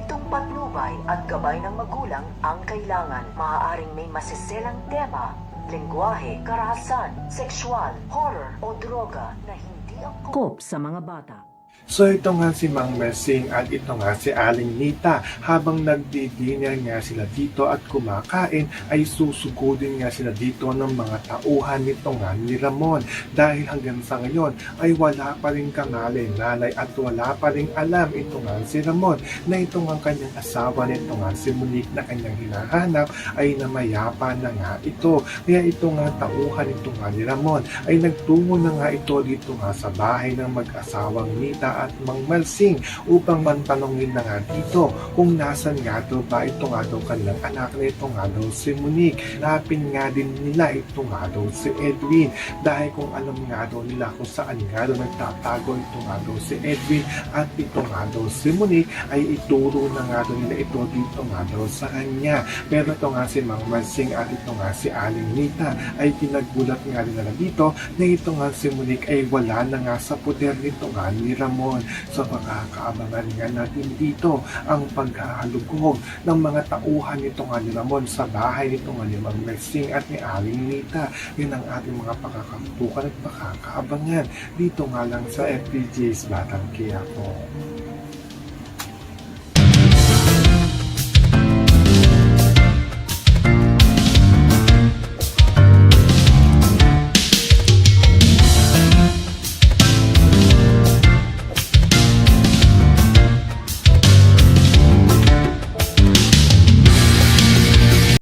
Humentong patnubay at gabay ng magulang ang kailangan. Maaaring may masiselang tema, lengguwahe, karahasan, sexual, horror o droga na hindi angkop sa mga bata. So ito nga si Mang Mersing at ito nga si Aling Nita. Habang nagdi-dinner nga sila dito at kumakain ay susugudin nga sila dito ng mga tauhan nito nga ni Ramon. Dahil hanggang sa ngayon ay wala pa rin nanay at wala pa rin alam ito nga si Ramon na ito nga kanyang asawa nito nga si Monique na kanyang hinahanap ay namayapa na nga ito. Kaya ito nga tauhan ito nga ni Ramon ay nagtungo na nga ito dito nga sa bahay ng mag-asawang Nita at Mang Mersing upang mantanongin na nga dito kung nasan nga daw ba ito nga daw kanilang anak na ito nga daw si Monique. Napin nga din nila ito nga daw si Edwin dahil kung alam nga daw nila kung saan nga daw nagtatago ito nga daw si Edwin at ito nga daw si Monique ay ituro na nga daw nila ito dito nga daw sa kanya. Pero ito nga si Mang Mersing at ito nga si Aling Nita ay pinagulat nga nila dito na ito nga si Monique ay wala na nga sa poder nito nga ni Ramon. So makakaabangan nga natin dito ang paghahalugog ng mga tauhan nito nga ni Ramon sa bahay nito nga ni Mang Mersing at ni Aling Nita. Yan ang ating mga pakakapukan at pakakaabangan dito nga lang sa FPJ's Batang Quiapo.